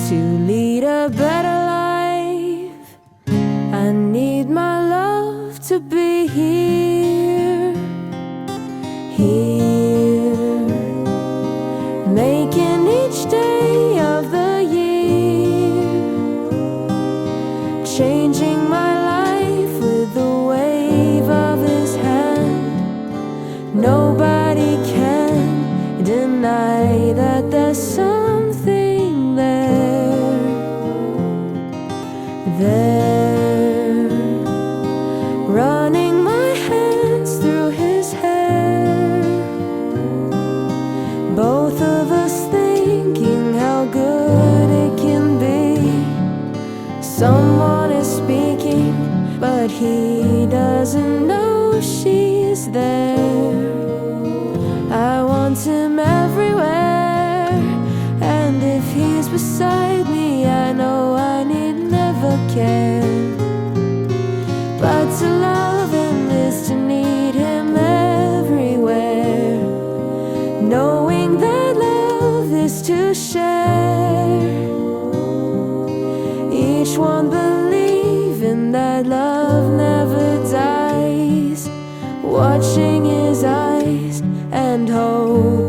to lead a better life. I need my love to be here, here, making each day of the year, changing my life with the wave of his hand. Nobody can deny that there's something there, running my hands through his hair, both of us thinking how good it can be. Someone is speaking, but he doesn't know she's there. I want him everywhere, and if he's beside me, I know I need never care. But to love him is to need him everywhere, knowing that love is to share. Each one believing that love never dies, watching his eyes and hope